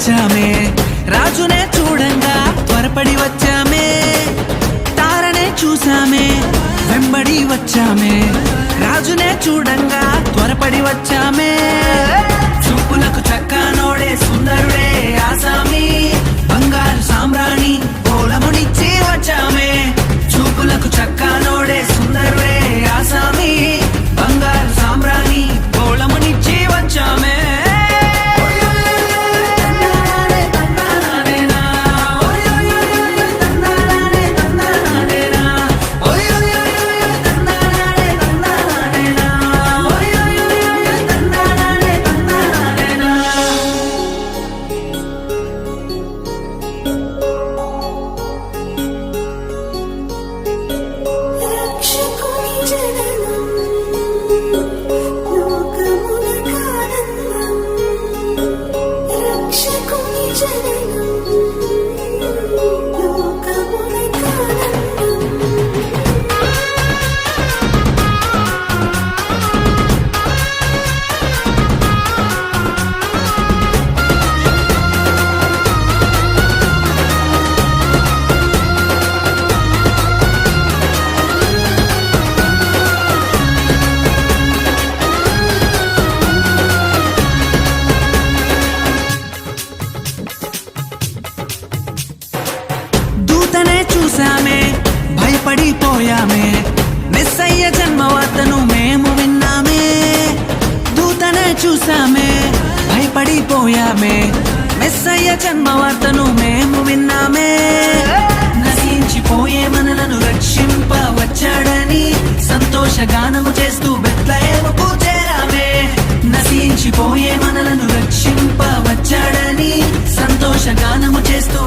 వచ్చామే, రాజునే చూడంగా త్వరపడి వచ్చామే, తారనే చూసామే వెంబడి వచ్చామే, రాజునే చూడంగా త్వరపడి వచ్చామే. చూపులకు చక్కనోడే సుందరుడే ఆసామి, బంగారు సామ్రాణి పోలమునిచ్చి వచ్చామే. చూపులకు చక్కనోడే సుందరుడే ఆసామి, బంగారు సామ్రాణి పోలమునిచ్చి వచ్చామే. చూసామే భయపడిపోయామే, మెస్సయ్య జన్మవార్తను మేము విన్నామే. దూతనే చూసామే భయపడిపోయామే, మెస్సయ్య జన్మవార్తను మేము విన్నామే. నశించిపోయే మనలను రక్షింప వచ్చాడని సంతోషగానము చేస్తూ బెత్లెహేముకు చేరామే. నశించిపోయే మనలను రక్షింప వచ్చాడని సంతోషగానము చేస్తూ